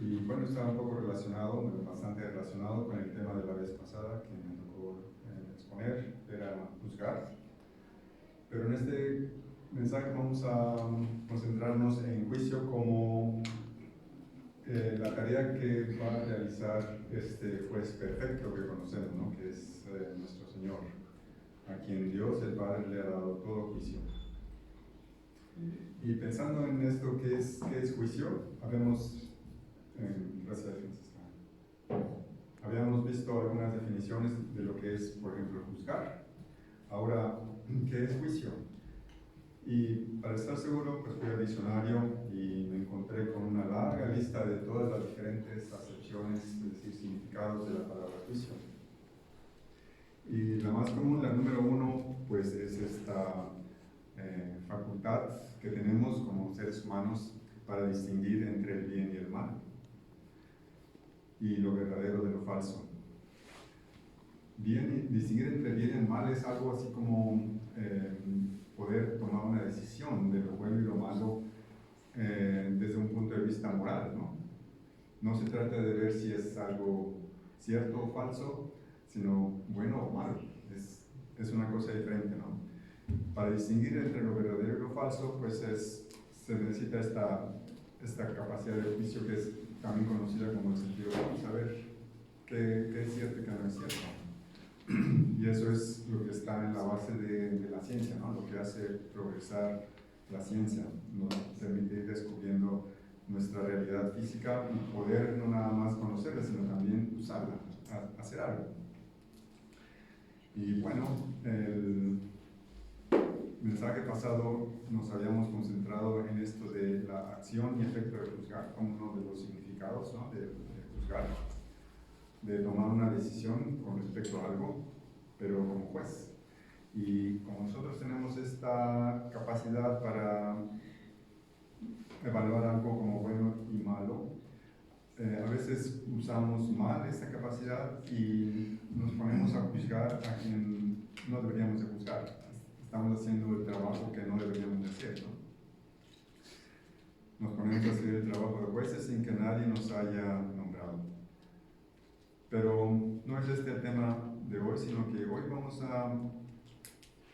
Y bueno, está un poco relacionado, bastante relacionado con el tema de la vez pasada que me tocó exponer, era juzgar. Pero en este mensaje vamos a concentrarnos en juicio como la tarea que va a realizar este juez perfecto que conocemos, ¿no? Que es nuestro Señor, a quien Dios el Padre le ha dado todo juicio. Y pensando en esto, ¿qué es juicio? Gracias, habíamos visto algunas definiciones de lo que es, por ejemplo, juzgar. Ahora, ¿qué es juicio? Y para estar seguro, pues fui al diccionario y me encontré con una larga lista de todas las diferentes acepciones, es decir, significados de la palabra juicio. Y la más común, la número uno, pues es esta facultad que tenemos como seres humanos para distinguir entre el bien y el mal, y lo verdadero de lo falso. Distinguir entre el bien y el mal es algo así como poder tomar una decisión de lo bueno y lo malo desde un punto de vista moral, ¿no? No se trata de ver si es algo cierto o falso, sino bueno o malo. Es una cosa diferente, ¿no? Para distinguir entre lo verdadero y lo falso, pues se necesita esta capacidad de juicio que es también conocida como el sentido de saber qué es cierto y qué no es cierto. Y eso es lo que está en la base de la ciencia, ¿no? Lo que hace progresar la ciencia, nos permite ir descubriendo nuestra realidad física y poder no nada más conocerla, sino también usarla, hacer algo. Y bueno, el mensaje pasado nos habíamos concentrado en esto de la acción y efecto de juzgar, como uno de los significados, ¿no? de juzgar, de tomar una decisión con respecto a algo, pero como juez. Y como nosotros tenemos esta capacidad para evaluar algo como bueno y malo, a veces usamos mal esta capacidad y nos ponemos a juzgar a quien no deberíamos de juzgar. Estamos haciendo el trabajo que no deberíamos de hacer, ¿no? Nos ponemos a hacer el trabajo de jueces sin que nadie nos haya nombrado. Pero no es este el tema de hoy, sino que hoy vamos a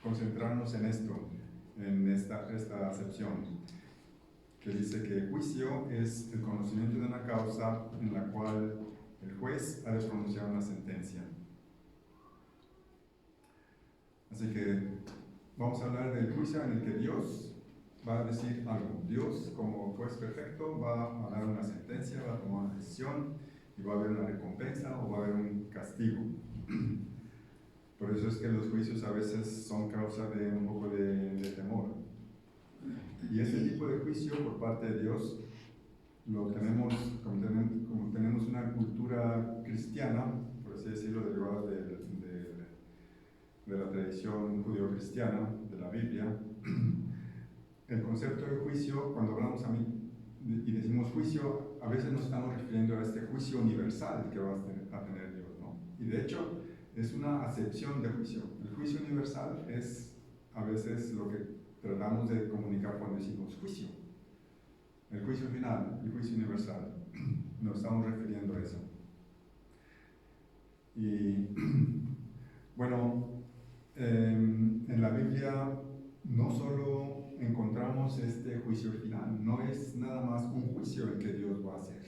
concentrarnos en esto, en esta acepción, que dice que juicio es el conocimiento de una causa en la cual el juez ha de pronunciar una sentencia. Así que vamos a hablar del juicio en el que Dios va a decir algo. Dios, como juez perfecto, va a dar una sentencia, va a tomar una decisión y va a haber una recompensa o va a haber un castigo. Por eso es que los juicios a veces son causa de un poco de temor. Y ese tipo de juicio por parte de Dios lo tenemos, como tenemos una cultura cristiana, por así decirlo, derivada de la tradición judío-cristiana, de la Biblia. El concepto de juicio, cuando hablamos y decimos juicio, a veces nos estamos refiriendo a este juicio universal que va a tener Dios, ¿no? Y de hecho, es una acepción de juicio. El juicio universal es a veces lo que tratamos de comunicar cuando decimos juicio. El juicio final, el juicio universal, nos estamos refiriendo a eso. Y bueno, en la Biblia no solo encontramos este juicio final, no es nada más un juicio el que Dios va a hacer.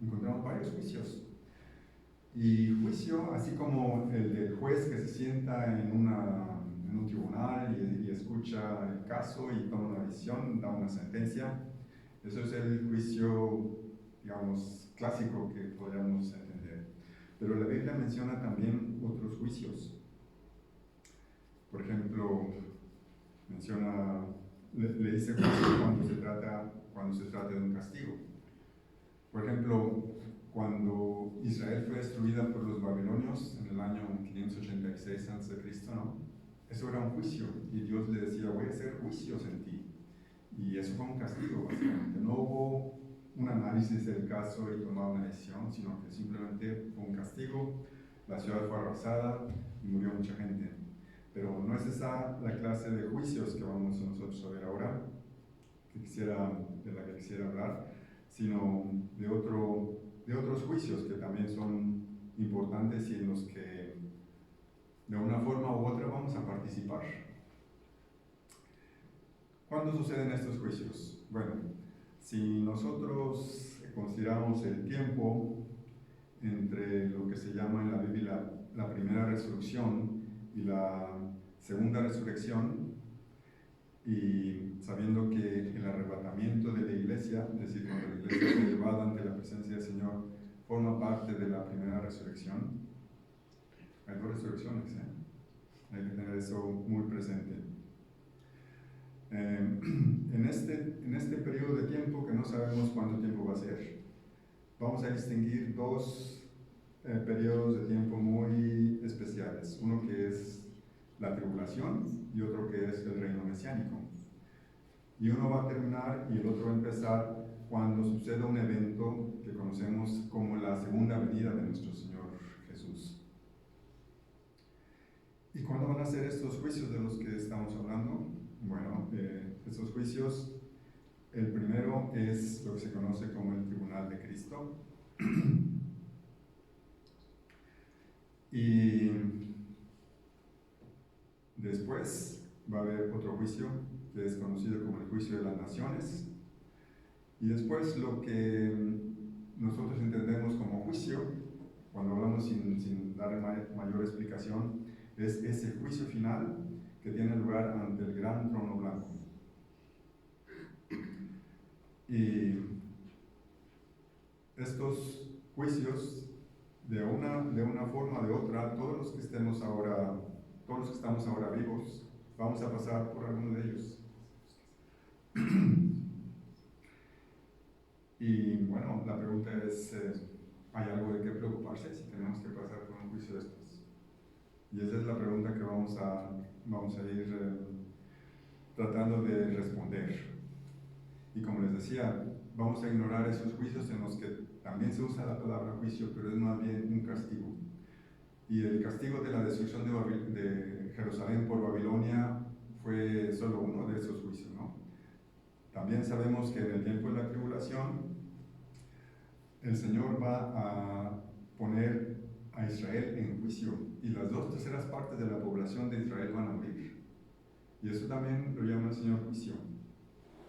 Encontramos varios juicios. Y juicio, así como el del juez que se sienta en un tribunal y escucha el caso y toma una decisión, da una sentencia, eso es el juicio, digamos, clásico que podríamos entender. Pero la Biblia menciona también otros juicios. Por ejemplo, le dice juicio cuando se trata de un castigo. Por ejemplo, cuando Israel fue destruida por los babilonios en el año 586 a.C., ¿no? Eso era un juicio y Dios le decía, voy a hacer juicios en ti. Y eso fue un castigo, básicamente. No hubo un análisis del caso y tomar una decisión, sino que simplemente fue un castigo, la ciudad fue arrasada y murió mucha gente. Pero no es esa la clase de juicios que vamos nosotros a ver ahora, de la que quisiera hablar, sino de otros juicios que también son importantes y en los que de una forma u otra vamos a participar. ¿Cuándo suceden estos juicios? Bueno, si nosotros consideramos el tiempo entre lo que se llama en la Biblia la primera resurrección y la segunda resurrección, y sabiendo que el arrebatamiento de la iglesia, es decir, cuando la iglesia es llevada ante la presencia del Señor, forma parte de la primera resurrección. Hay dos resurrecciones, hay que tener eso muy presente. En este periodo de tiempo, que no sabemos cuánto tiempo va a ser, vamos a distinguir dos periodos de tiempo muy especiales. Uno que es la tribulación y otro que es el reino mesiánico. Y uno va a terminar y el otro va a empezar cuando suceda un evento que conocemos como la segunda venida de nuestro Señor Jesús. ¿Y cuándo van a ser estos juicios de los que estamos hablando? Bueno, estos juicios, el primero es lo que se conoce como el tribunal de Cristo. Y después va a haber otro juicio que es conocido como el juicio de las naciones. Y después lo que nosotros entendemos como juicio, cuando hablamos sin dar mayor explicación, es ese juicio final que tiene lugar ante el gran trono blanco. Y estos juicios, de una forma o de otra, todos los que estamos ahora vivos, vamos a pasar por alguno de ellos. Y bueno, la pregunta es, ¿hay algo de qué preocuparse si tenemos que pasar por un juicio de estos? Y esa es la pregunta que vamos a ir tratando de responder. Y como les decía, vamos a ignorar esos juicios en los que también se usa la palabra juicio, pero es más bien un castigo. Y el castigo de la destrucción de Jerusalén por Babilonia fue solo uno de esos juicios, ¿no? También sabemos que en el tiempo de la tribulación, el Señor va a poner a Israel en juicio y las 2/3 partes de la población de Israel van a morir. Y eso también lo llama el Señor juicio.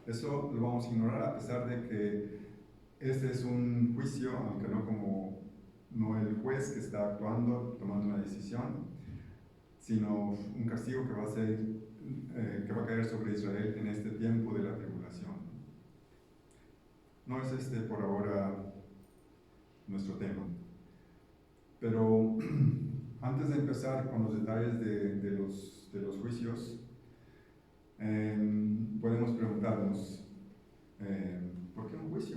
Eso lo vamos a ignorar a pesar de que este es un juicio, aunque no el juez que está actuando, tomando una decisión, sino un castigo que va a caer sobre Israel en este tiempo de la tribulación. No es por ahora nuestro tema. Pero antes de empezar con los detalles de los juicios, podemos preguntarnos, ¿por qué un juicio?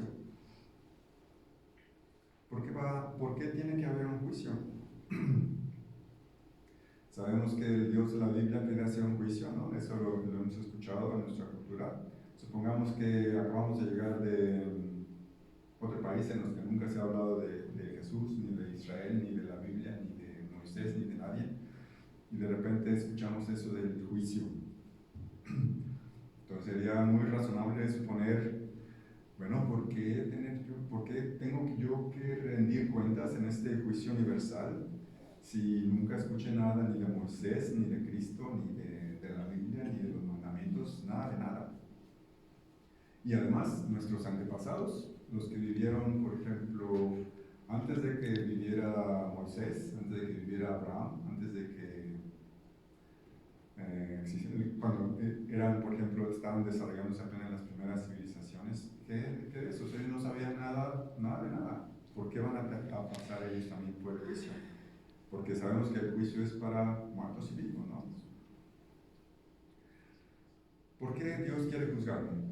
¿Por qué tiene que haber un juicio? Sabemos que el Dios de la Biblia quiere hacer un juicio, ¿no? Eso lo hemos escuchado en nuestra cultura. Supongamos que acabamos de llegar de otro país en los que nunca se ha hablado de Jesús, ni de Israel, ni de la Biblia, ni de Moisés, ni de nadie. Y de repente escuchamos eso del juicio. Entonces sería muy razonable suponer, bueno, ¿por qué tengo yo que rendir cuentas en este juicio universal si nunca escuché nada ni de Moisés, ni de Cristo, ni de la Biblia, ni de los mandamientos, nada de nada? Y además, nuestros antepasados, los que vivieron, por ejemplo, antes de que viviera Moisés, antes de que viviera Abraham, antes de que cuando eran, por ejemplo, estaban desarrollándose apenas las primeras civilizaciones, ¿qué de eso? Ellos no sabían nada de nada. ¿Por qué van a pasar ellos también por el juicio? Porque sabemos que el juicio es para muertos y vivos, ¿no? ¿Por qué Dios quiere juzgarnos?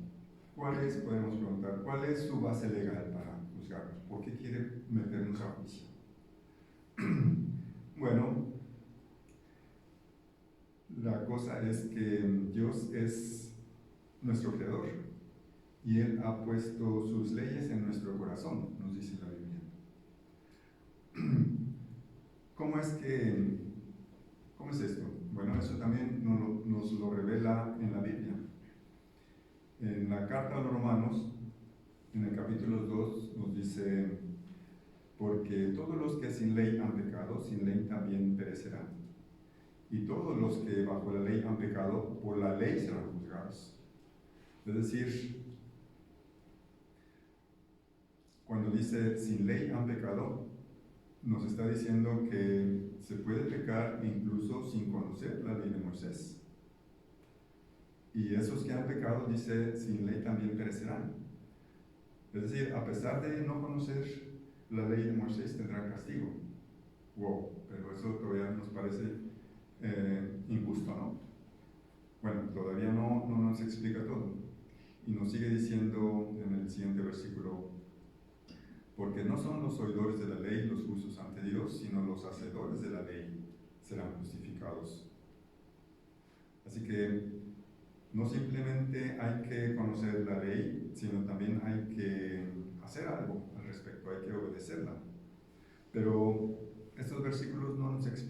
Podemos preguntar, ¿cuál es su base legal para juzgarnos? ¿Por qué quiere meternos a juicio? Bueno, la cosa es que Dios es nuestro creador y Él ha puesto sus leyes en nuestro corazón, nos dice la Biblia. ¿Cómo es esto? Bueno, eso también nos lo revela en la Biblia. En la carta a los Romanos, en el capítulo porque todos los que sin ley han pecado, sin ley también perecerán. Y todos los que bajo la ley han pecado, por la ley serán juzgados. Es decir, cuando dice sin ley han pecado, nos está diciendo que se puede pecar incluso sin conocer la ley de Moisés. Y esos que han pecado, dice, sin ley también perecerán. Es decir, a pesar de no conocer la ley de Moisés, tendrán castigo. Wow, pero eso todavía nos parece injusto, ¿no? Bueno, todavía no nos explica todo. Y nos sigue diciendo en el siguiente versículo: porque no son los oidores de la ley los justos ante Dios, sino los hacedores de la ley serán justificados. Así que no simplemente hay que conocer la ley, sino también hay que hacer algo al respecto, hay que obedecerla. Pero estos versículos no nos explican